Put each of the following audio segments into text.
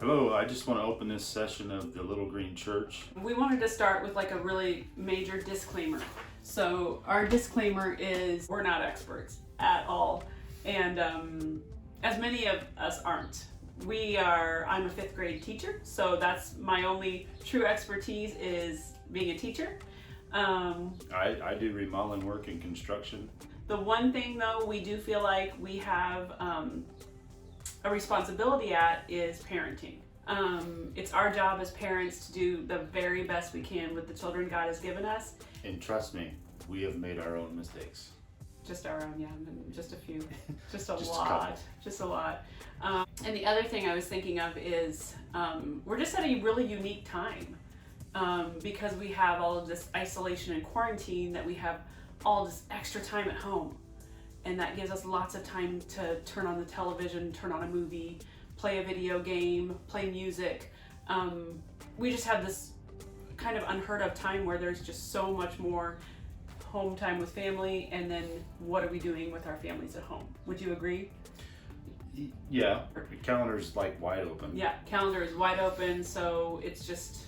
Hello, I just want to open this session of the Little Green Church. We wanted to start with like a really major disclaimer. So our disclaimer is we're not experts at all. And as many of us aren't. I'm a 5th grade teacher, so that's my only true expertise is being a teacher. I do remodeling work and construction. The one thing though we do feel like we have a responsibility at is parenting. It's our job as parents to do the very best we can with the children God has given us. And trust me, we have made our own mistakes. Just our own, yeah, just a few, just a lot. And the other thing I was thinking of is we're just at a really unique time because we have all of this isolation and quarantine, that we have all this extra time at home. And that gives us lots of time to turn on the television, turn on a movie, play a video game, play music. We just have this kind of unheard of time where there's just so much more home time with family, and then what are we doing with our families at home? Would you agree? Yeah, the calendar's like wide open. Yeah, calendar is wide open, so it's just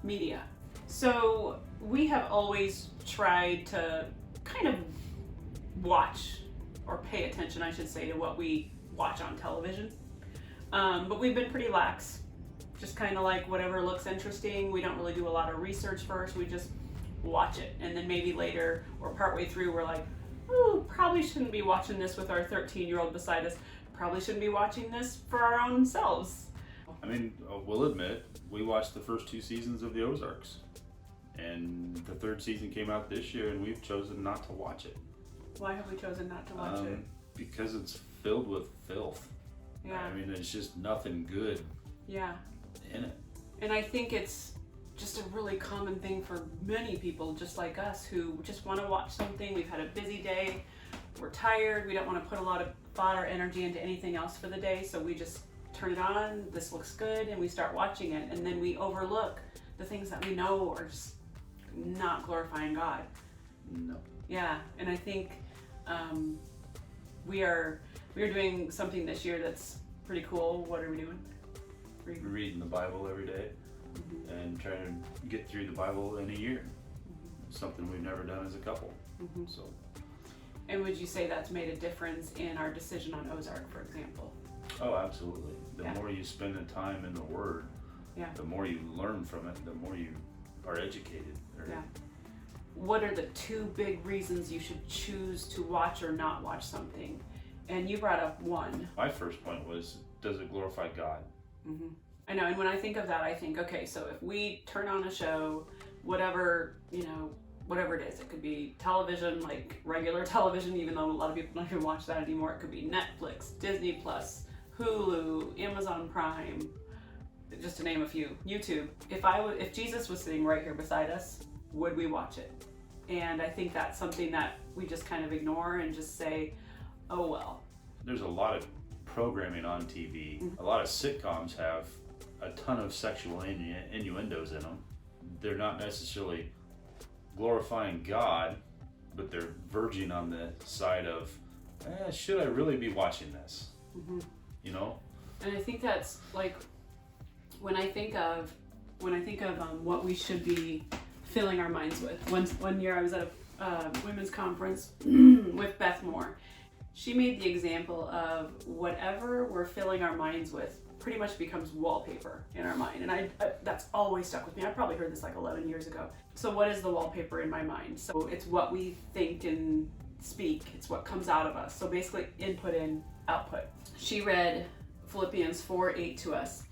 media. So we have always tried to kind of watch, or pay attention, I should say, to what we watch on television. But we've been pretty lax, just kind of like whatever looks interesting. We don't really do a lot of research first, we just watch it. And then maybe later or partway through, we're like, ooh, probably shouldn't be watching this with our 13-year-old beside us. Probably shouldn't be watching this for our own selves. I mean, we'll admit, we watched the first 2 seasons of the Ozarks. And the 3rd season came out this year, and we've chosen not to watch it. Why have we chosen not to watch it? Because it's filled with filth. Yeah. I mean, it's just nothing good in it. And I think it's just a really common thing for many people just like us who just want to watch something. We've had a busy day, we're tired, we don't want to put a lot of thought or energy into anything else for the day, so we just turn it on, this looks good, and we start watching it, and then we overlook the things that we know are just not glorifying God. No. Yeah, and I think we are doing something this year that's pretty cool. What are we doing? Reading the Bible every day. Mm-hmm. And trying to get through the Bible in a year. Something we've never done as a couple. Mm-hmm. So. And would you say that's made a difference in our decision on Ozark, for example? Oh, absolutely. The more you spend the time in the Word, the more you learn from it, the more you are educated. What are the 2 big reasons you should choose to watch or not watch something? And you brought up one. My first point was, does it glorify God? Mm-hmm. I know, and when I think of that, I think, okay, so if we turn on a show, whatever it is, it could be television, like regular television, even though a lot of people don't even watch that anymore. It could be Netflix, Disney Plus, Hulu, Amazon Prime, just to name a few, YouTube. If Jesus was sitting right here beside us, would we watch it? And I think that's something that we just kind of ignore and just say, oh well. There's a lot of programming on TV. Mm-hmm. A lot of sitcoms have a ton of sexual innuendos in them. They're not necessarily glorifying God, but they're verging on the side of, should I really be watching this? Mm-hmm. You know? And I think that's like, when I think of what we should be filling our minds with. One year I was at a women's conference with Beth Moore. She made the example of whatever we're filling our minds with pretty much becomes wallpaper in our mind. And I that's always stuck with me. I probably heard this like 11 years ago. So what is the wallpaper in my mind? So it's what we think and speak. It's what comes out of us. So basically input in, output. She read Philippians 4:8 to us.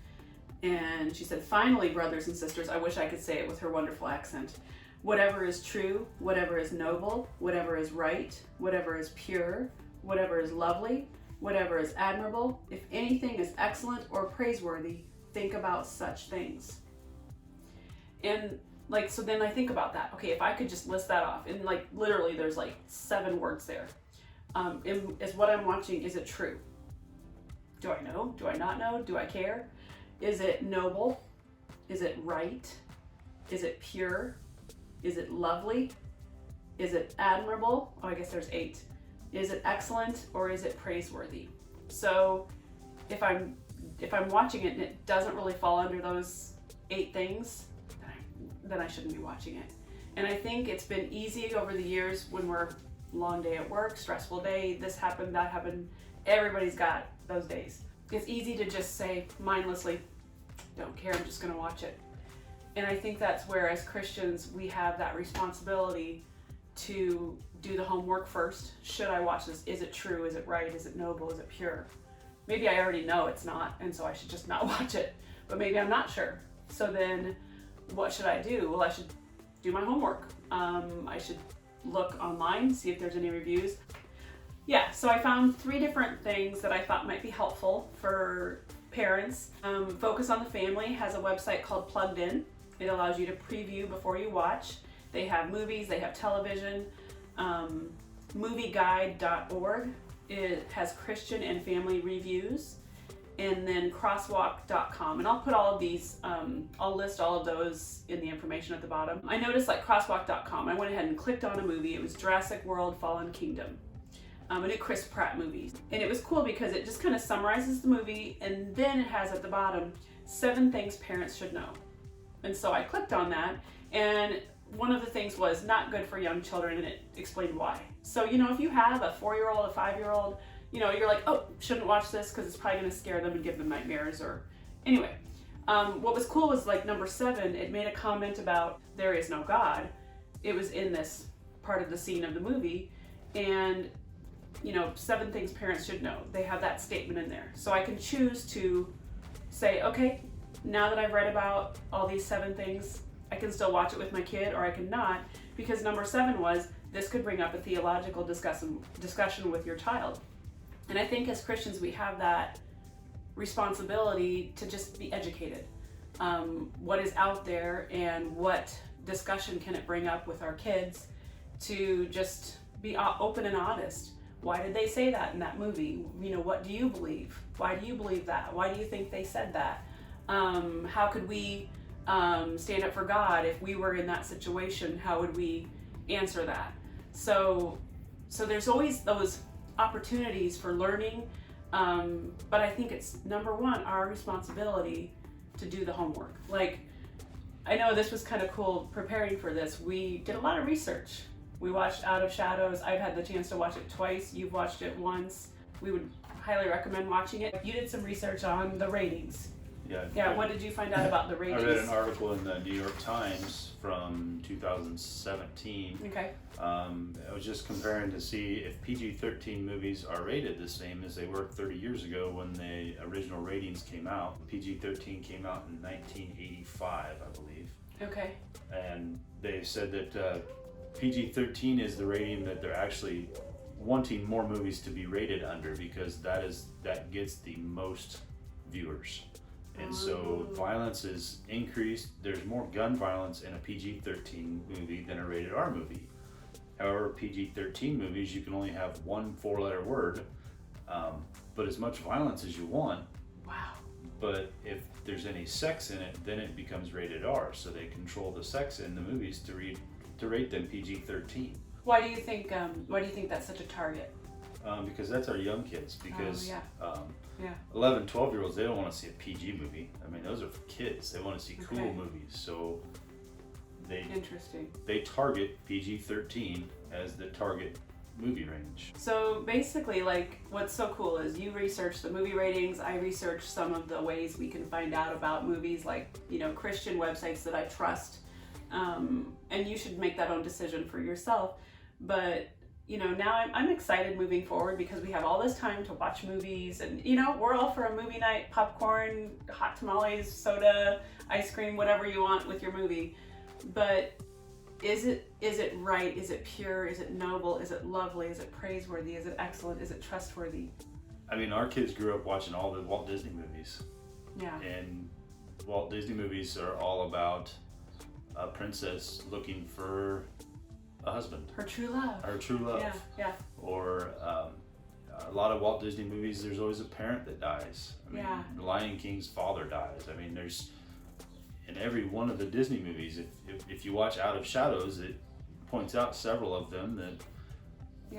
And she said, finally, brothers and sisters, I wish I could say it with her wonderful accent. Whatever is true, whatever is noble, whatever is right, whatever is pure, whatever is lovely, whatever is admirable, if anything is excellent or praiseworthy, think about such things. And like, so then I think about that. Okay, if I could just list that off, and like literally there's like 7 words there. Is what I'm watching, is it true? Do I know? Do I not know? Do I care? Is it noble? Is it right? Is it pure? Is it lovely? Is it admirable? Oh, I guess there's 8. Is it excellent or is it praiseworthy? So if I'm if I'm watching it and it doesn't really fall under those 8 things, then I shouldn't be watching it. And I think it's been easy over the years when we're long day at work, stressful day, this happened, that happened. Everybody's got those days. It's easy to just say mindlessly, don't care, I'm just going to watch it. And I think that's where, as Christians, we have that responsibility to do the homework first. Should I watch this? Is it true? Is it right? Is it noble? Is it pure? Maybe I already know it's not, and so I should just not watch it. But maybe I'm not sure. So then what should I do? Well, I should do my homework. I should look online, see if there's any reviews. Yeah, so I found 3 different things that I thought might be helpful for parents. Focus on the Family has a website called Plugged-In. It allows you to preview before you watch. They have movies, they have television. Movieguide.org, it has Christian and family reviews. And then crosswalk.com. And I'll put all of these, I'll list all of those in the information at the bottom. I noticed like crosswalk.com, I went ahead and clicked on a movie. It was Jurassic World Fallen Kingdom, a new Chris Pratt movie. And it was cool because it just kind of summarizes the movie, and then it has at the bottom 7 things parents should know. And so I clicked on that, and one of the things was not good for young children, and it explained why. So, you know, if you have a 4-year-old, a 5-year-old, you know, you're like, oh, shouldn't watch this because it's probably going to scare them and give them nightmares. Or anyway, what was cool was like number 7, it made a comment about there is no God. It was in this part of the scene of the movie, and you know, 7 things parents should know. They have that statement in there. So I can choose to say, okay, now that I've read about all these 7 things, I can still watch it with my kid, or I can not, because number 7 was this could bring up a theological discussion with your child. And I think as Christians, we have that responsibility to just be educated. What is out there and what discussion can it bring up with our kids, to just be open and honest. Why did they say that in that movie? You know, what do you believe? Why do you believe that? Why do you think they said that? How could we stand up for God if we were in that situation? How would we answer that? So there's always those opportunities for learning, but I think it's number 1, our responsibility to do the homework. Like, I know this was kind of cool preparing for this. We did a lot of research. We watched Out of Shadows. I've had the chance to watch it twice. You've watched it once. We would highly recommend watching it. You did some research on the ratings. Yeah, what did you find out about the ratings? I read an article in the New York Times from 2017. Okay. I was just comparing to see if PG-13 movies are rated the same as they were 30 years ago when the original ratings came out. PG-13 came out in 1985, I believe. Okay. And they said that PG-13 is the rating that they're actually wanting more movies to be rated under, because that gets the most viewers. And so violence is increased. There's more gun violence in a PG-13 movie than a rated R movie. However, PG-13 movies, you can only have 1 4-letter word, but as much violence as you want. Wow. But if there's any sex in it, then it becomes rated R. So they control the sex in the movies to rate them PG-13. Why do you think that's such a target? Because that's our young kids. Because 11, 12-year-olds, they don't want to see a PG movie. I mean, those are for kids. They want to see cool movies. So they target PG-13 as the target movie range. So basically, like, what's so cool is you research the movie ratings. I research some of the ways we can find out about movies, like, you know, Christian websites that I trust. And you should make that own decision for yourself. But you know, now I'm excited moving forward because we have all this time to watch movies, and you know, we're all for a movie night, popcorn, hot tamales, soda, ice cream, whatever you want with your movie. But is it right? Is it pure? Is it noble? Is it lovely? Is it praiseworthy? Is it excellent? Is it trustworthy? I mean, our kids grew up watching all the Walt Disney movies. Yeah. And Walt Disney movies are all about a princess looking for a husband. Her true love. Her true love. Yeah. Or a lot of Walt Disney movies, there's always a parent that dies. I mean, The Lion King's father dies. I mean, there's, in every one of the Disney movies, if you watch Out of Shadows, it points out several of them that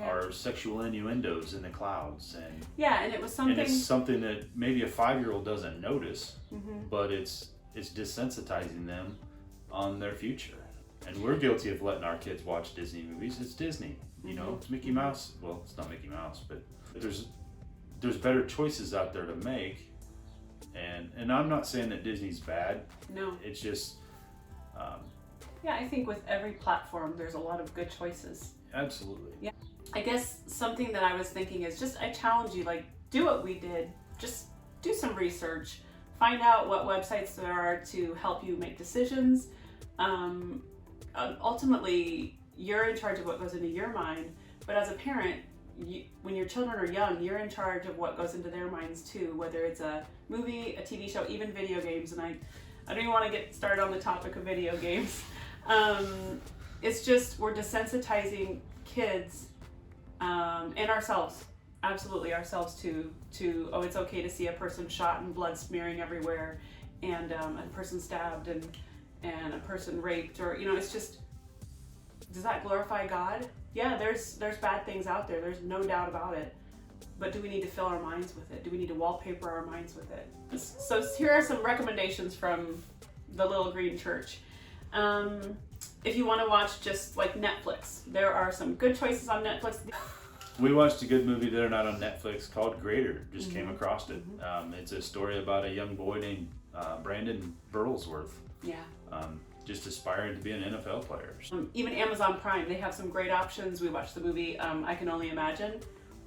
are sexual innuendos in the clouds, and and it was something. And it's something that maybe a 5-year-old doesn't notice, Mm-hmm. but it's desensitizing them on their future. And we're guilty of letting our kids watch Disney movies. It's Disney, you know, it's Mickey Mouse. Well, it's not Mickey Mouse, but there's better choices out there to make. And I'm not saying that Disney's bad. No. It's just. I think with every platform, there's a lot of good choices. Absolutely. Yeah. I guess something that I was thinking is just, I challenge you, like, do what we did. Just do some research. Find out what websites there are to help you make decisions. Ultimately, you're in charge of what goes into your mind, but as a parent, when your children are young, you're in charge of what goes into their minds too, whether it's a movie, a TV show, even video games. And I don't even want to get started on the topic of video games. It's just, we're desensitizing kids and ourselves, absolutely ourselves to it's okay to see a person shot and blood smearing everywhere, and a person stabbed and a person raped, or it's just, does that glorify God? Yeah, there's bad things out there, there's no doubt about it, but do we need to fill our minds with it? Do we need to wallpaper our minds with it? So here are some recommendations from the Little Green Church. If you want to watch just like Netflix, there are some good choices on Netflix. We watched a good movie that are not on Netflix called Greater. Just came across it. It's a story about a young boy named Brandon Burlesworth. Yeah. Just aspiring to be an NFL player. Even Amazon Prime, they have some great options. We watched the movie I Can Only Imagine.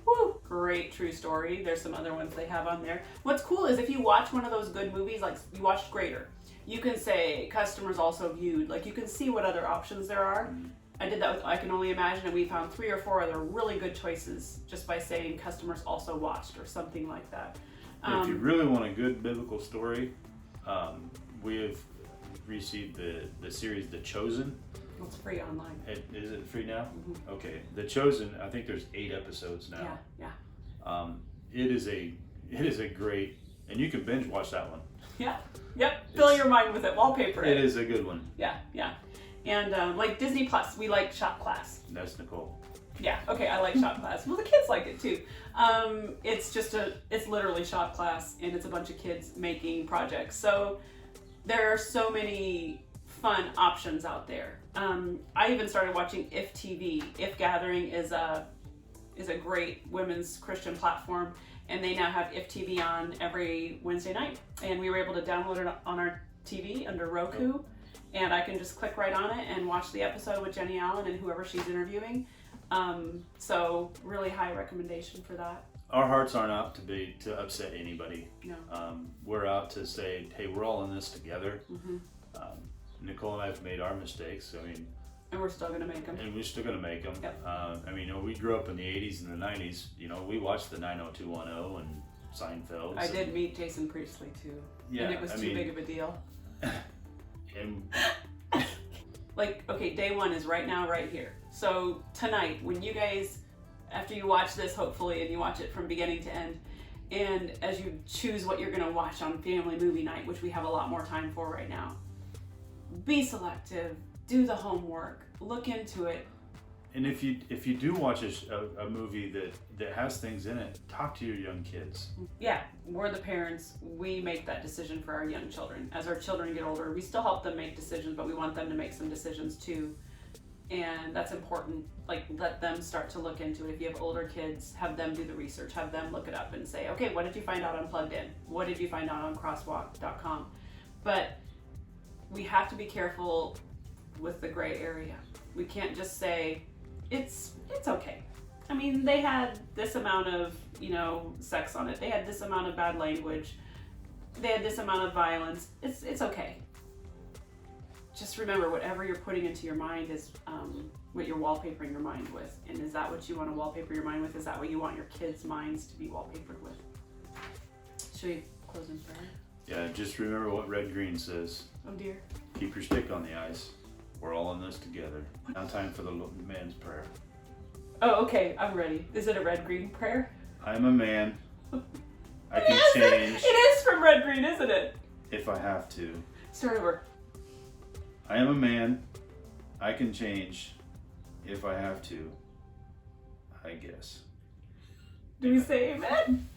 Woo! Great true story. There's some other ones they have on there. What's cool is if you watch one of those good movies, like you watched Greater, you can say customers also viewed. Like you can see what other options there are. I did that with I Can Only Imagine, and we found 3 or 4 other really good choices just by saying customers also watched or something like that. If you really want a good biblical story, we have received the series The Chosen. It's free online. Is it free now? Okay. The Chosen, I think there's 8 episodes now. Yeah. It is a great, and you can binge watch that one. Yeah. Yep. Fill your mind with it. Wallpaper it. It is a good one. Yeah. And like Disney Plus, we like Shop Class. That's Nicole. Yeah. Okay. I like Shop Class. Well, the kids like it too. It's literally Shop Class, and it's a bunch of kids making projects. So there are so many fun options out there. I even started watching If TV. If Gathering is a great women's Christian platform, and they now have If TV on every Wednesday night. And we were able to download it on our TV under Roku, and I can just click right on it and watch the episode with Jenny Allen and whoever she's interviewing. So really high recommendation for that. Our hearts aren't out to upset anybody. No. We're out to say, hey, we're all in this together. Nicole and I have made our mistakes. I mean, and we're still gonna make them. And we're still gonna make them. Yep. I mean, we grew up in the '80s and the '90s. We watched the 90210 and Seinfeld. I did meet Jason Priestley too. Yeah, and it was too big of a deal. And like, okay, day 1 is right now, right here. So tonight, when you guys, after you watch this, hopefully, and you watch it from beginning to end, and as you choose what you're gonna watch on family movie night, which we have a lot more time for right now, be selective, do the homework, look into it. And if you do watch a movie that has things in it, talk to your young kids. Yeah, we're the parents. We make that decision for our young children. As our children get older, we still help them make decisions, but we want them to make some decisions too. And that's important. Like, let them start to look into it. If you have older kids, have them do the research, have them look it up and say, okay, what did you find out on Plugged In? What did you find out on crosswalk.com? But we have to be careful with the gray area. We can't just say, it's okay. I mean, they had this amount of, sex on it. They had this amount of bad language. They had this amount of violence. It's okay. Just remember, whatever you're putting into your mind is what you're wallpapering your mind with. And is that what you want to wallpaper your mind with? Is that what you want your kids' minds to be wallpapered with? Should we close in prayer? Yeah, just remember what Red Green says. Oh dear. Keep your stick on the ice. We're all in this together. Now time for the man's prayer. Oh, okay, I'm ready. Is it a red-green prayer? I'm a man. I can change. It is from Red Green, isn't it? If I have to. Start over. I am a man. I can change if I have to. I guess. Do we say amen?